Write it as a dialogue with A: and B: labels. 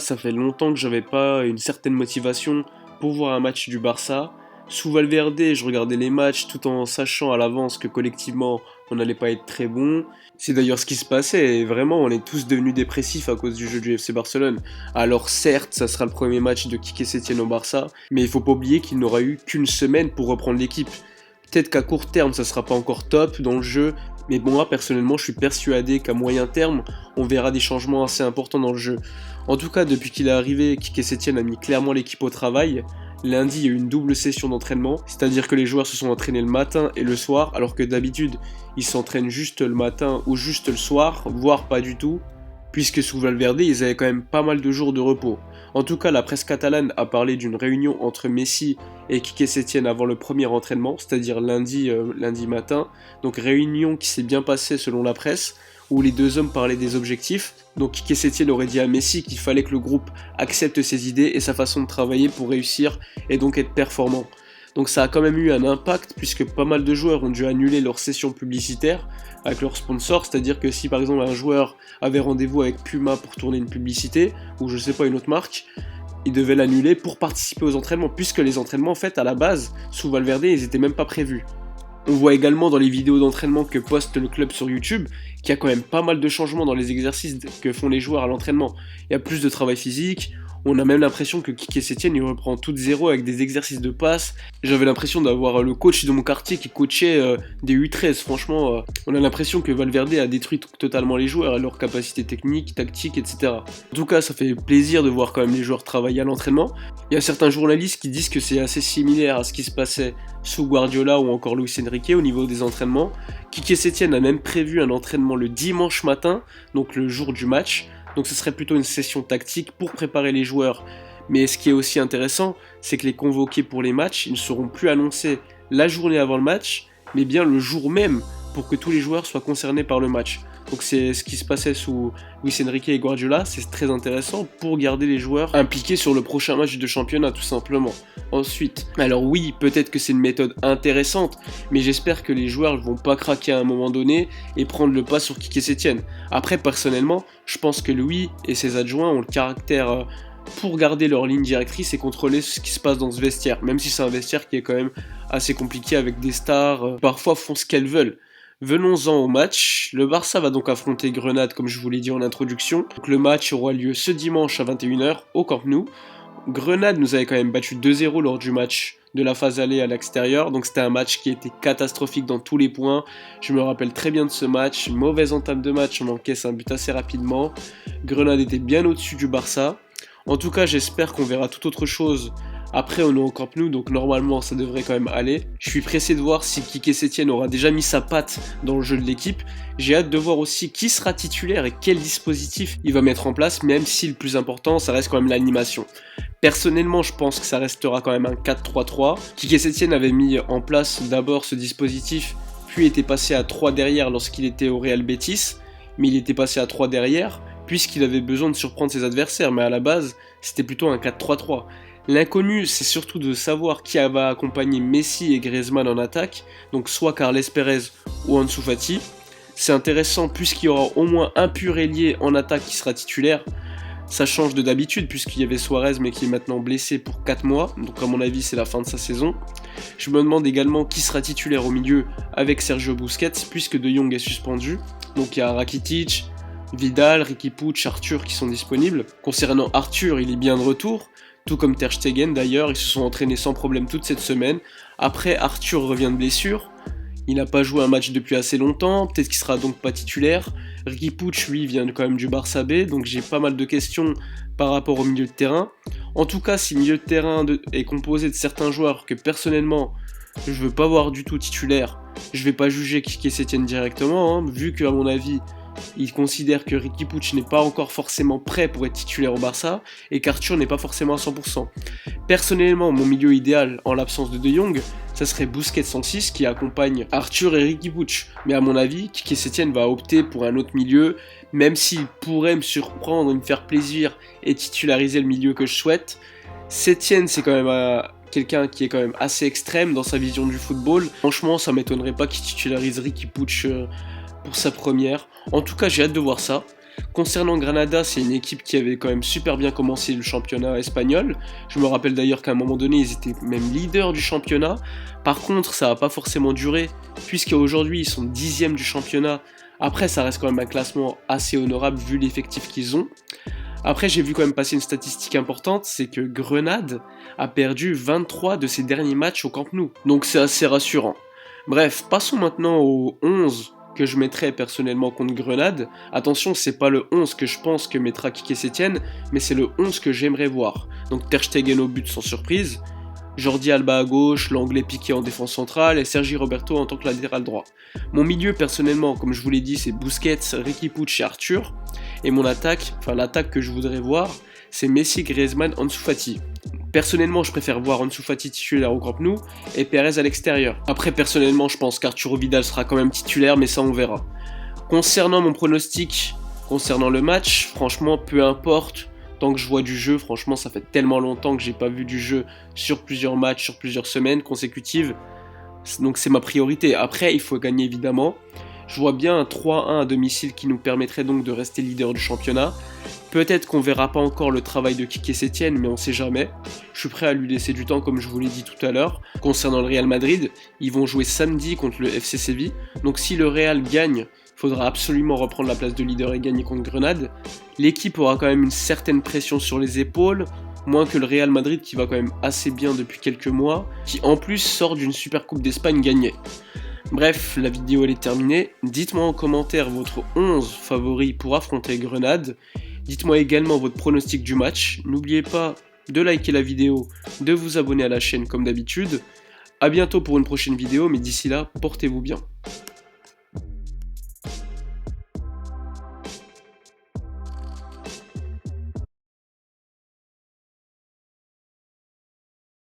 A: Ça fait longtemps que j'avais pas une certaine motivation pour voir un match du Barça. Sous Valverde, je regardais les matchs tout en sachant à l'avance que collectivement on n'allait pas être très bon. C'est d'ailleurs ce qui se passait et vraiment on est tous devenus dépressifs à cause du jeu du FC Barcelone. Alors certes, ça sera le premier match de Quique Setién au Barça, mais il faut pas oublier qu'il n'aura eu qu'une semaine pour reprendre l'équipe. Peut-être qu'à court terme ça sera pas encore top dans le jeu, mais bon, moi personnellement je suis persuadé qu'à moyen terme on verra des changements assez importants dans le jeu. En tout cas, depuis qu'il est arrivé, Quique Setién a mis clairement l'équipe au travail. Lundi, il y a eu une double session d'entraînement, c'est-à-dire que les joueurs se sont entraînés le matin et le soir, alors que d'habitude, ils s'entraînent juste le matin ou juste le soir, voire pas du tout, puisque sous Valverde, ils avaient quand même pas mal de jours de repos. En tout cas, la presse catalane a parlé d'une réunion entre Messi et Quique Setién avant le premier entraînement, c'est-à-dire lundi matin. Donc réunion qui s'est bien passée selon la presse, où les deux hommes parlaient des objectifs. Donc Quique Setién aurait dit à Messi qu'il fallait que le groupe accepte ses idées et sa façon de travailler pour réussir et donc être performant. Donc ça a quand même eu un impact puisque pas mal de joueurs ont dû annuler leur session publicitaire avec leur sponsor, c'est-à-dire que si par exemple un joueur avait rendez-vous avec Puma pour tourner une publicité, ou je sais pas une autre marque, il devait l'annuler pour participer aux entraînements, puisque les entraînements en fait à la base, sous Valverde, ils étaient même pas prévus. On voit également dans les vidéos d'entraînement que poste le club sur YouTube qu'il y a quand même pas mal de changements dans les exercices que font les joueurs à l'entraînement. Il y a plus de travail physique, on a même l'impression que Quique Setién il reprend tout de zéro avec des exercices de passe. J'avais l'impression d'avoir le coach de mon quartier qui coachait des U13, franchement, on a l'impression que Valverde a détruit totalement les joueurs et leurs capacités techniques, tactiques, etc. En tout cas, ça fait plaisir de voir quand même les joueurs travailler à l'entraînement. Il y a certains journalistes qui disent que c'est assez similaire à ce qui se passait sous Guardiola ou encore Luis Enrique au niveau des entraînements. Quique Setién a même prévu un entraînement le dimanche matin, donc le jour du match. Donc ce serait plutôt une session tactique pour préparer les joueurs. Mais ce qui est aussi intéressant, c'est que les convoqués pour les matchs, ils ne seront plus annoncés la journée avant le match, mais bien le jour même pour que tous les joueurs soient concernés par le match. Donc c'est ce qui se passait sous Luis Enrique et Guardiola, c'est très intéressant pour garder les joueurs impliqués sur le prochain match de championnat tout simplement. Ensuite, alors oui, peut-être que c'est une méthode intéressante, mais j'espère que les joueurs ne vont pas craquer à un moment donné et prendre le pas sur Quique Setién. Après, personnellement, je pense que Louis et ses adjoints ont le caractère pour garder leur ligne directrice et contrôler ce qui se passe dans ce vestiaire, même si c'est un vestiaire qui est quand même assez compliqué avec des stars, parfois font ce qu'elles veulent. Venons-en au match. Le Barça va donc affronter Grenade comme je vous l'ai dit en introduction. Donc le match aura lieu ce dimanche à 21h au Camp Nou. Grenade nous avait quand même battu 2-0 lors du match de la phase aller à l'extérieur, donc c'était un match qui était catastrophique dans tous les points. Je me rappelle très bien de ce match, mauvaise entame de match, on encaisse un but assez rapidement. Grenade était bien au-dessus du Barça. En tout cas, j'espère qu'on verra tout autre chose. Après, on est au Camp Nou, donc normalement, ça devrait quand même aller. Je suis pressé de voir si Quique Setién aura déjà mis sa patte dans le jeu de l'équipe. J'ai hâte de voir aussi qui sera titulaire et quel dispositif il va mettre en place, même si le plus important, ça reste quand même l'animation. Personnellement, je pense que ça restera quand même un 4-3-3. Quique Setién avait mis en place d'abord ce dispositif, puis était passé à 3 derrière lorsqu'il était au Real Betis, mais il était passé à 3 derrière, puisqu'il avait besoin de surprendre ses adversaires, mais à la base, c'était plutôt un 4-3-3. L'inconnu, c'est surtout de savoir qui va accompagner Messi et Griezmann en attaque, donc soit Carles Pérez ou Ansu Fati. C'est intéressant puisqu'il y aura au moins un pur ailier en attaque qui sera titulaire. Ça change de d'habitude puisqu'il y avait Suarez mais qui est maintenant blessé pour 4 mois, donc à mon avis c'est la fin de sa saison. Je me demande également qui sera titulaire au milieu avec Sergio Busquets puisque De Jong est suspendu. Donc il y a Rakitic, Vidal, Riqui Puig, Arthur qui sont disponibles. Concernant Arthur, il est bien de retour. Tout comme Ter Stegen d'ailleurs, ils se sont entraînés sans problème toute cette semaine. Après, Arthur revient de blessure. Il n'a pas joué un match depuis assez longtemps, peut-être qu'il sera donc pas titulaire. Riqui Puig, lui, vient quand même du Barça B, donc j'ai pas mal de questions par rapport au milieu de terrain. En tout cas, si le milieu de terrain est composé de certains joueurs que personnellement, je veux pas voir du tout titulaire, je vais pas juger Quique Setién directement, vu qu'à mon avis, il considère que Riqui Puig n'est pas encore forcément prêt pour être titulaire au Barça et qu'Arthur n'est pas forcément à 100%. Personnellement, mon milieu idéal en l'absence de De Jong, ça serait Busquets en 6 qui accompagne Arthur et Riqui Puig. Mais à mon avis, Quique Setién va opter pour un autre milieu, même s'il pourrait me surprendre et me faire plaisir et titulariser le milieu que je souhaite. Setién, c'est quand même quelqu'un qui est quand même assez extrême dans sa vision du football. Franchement, ça m'étonnerait pas qu'il titularise Riqui Puig pour sa première. En tout cas, j'ai hâte de voir ça. Concernant Granada, c'est une équipe qui avait quand même super bien commencé le championnat espagnol. Je me rappelle d'ailleurs qu'à un moment donné, ils étaient même leaders du championnat. Par contre, ça n'a pas forcément duré, puisqu'aujourd'hui, ils sont 10e du championnat. Après, ça reste quand même un classement assez honorable vu l'effectif qu'ils ont. Après, j'ai vu quand même passer une statistique importante, c'est que Grenade a perdu 23 de ses derniers matchs au Camp Nou. Donc c'est assez rassurant. Bref, passons maintenant au 11 que je mettrais personnellement contre Grenade. Attention, c'est pas le 11 que je pense que mettra Quique Setién, mais c'est le 11 que j'aimerais voir. Donc Ter Stegen au but sans surprise, Jordi Alba à gauche, l'anglais Piqué en défense centrale et Sergi Roberto en tant que latéral droit. Mon milieu personnellement, comme je vous l'ai dit, c'est Busquets, Riqui Puig et Arthur. Et mon attaque, enfin l'attaque que je voudrais voir, c'est Messi, Griezmann, Ansu Fati. Personnellement, je préfère voir Ansu Fati titulaire au Camp Nou et Perez à l'extérieur. Après, personnellement, je pense qu'Arturo Vidal sera quand même titulaire, mais ça on verra. Concernant mon pronostic, concernant le match, franchement, peu importe. Tant que je vois du jeu, franchement, ça fait tellement longtemps que j'ai pas vu du jeu sur plusieurs matchs, sur plusieurs semaines consécutives. Donc c'est ma priorité. Après, il faut gagner évidemment. Je vois bien un 3-1 à domicile qui nous permettrait donc de rester leader du championnat. Peut-être qu'on verra pas encore le travail de Quique Setién, mais on sait jamais. Je suis prêt à lui laisser du temps comme je vous l'ai dit tout à l'heure. Concernant le Real Madrid, ils vont jouer samedi contre le FC Séville. Donc si le Real gagne, il faudra absolument reprendre la place de leader et gagner contre Grenade. L'équipe aura quand même une certaine pression sur les épaules, moins que le Real Madrid qui va quand même assez bien depuis quelques mois, qui en plus sort d'une Super Coupe d'Espagne gagnée. Bref, la vidéo elle est terminée. Dites-moi en commentaire votre 11 favori pour affronter Grenade. Dites-moi également votre pronostic du match. N'oubliez pas de liker la vidéo, de vous abonner à la chaîne comme d'habitude. A bientôt pour une prochaine vidéo, mais d'ici là, portez-vous bien.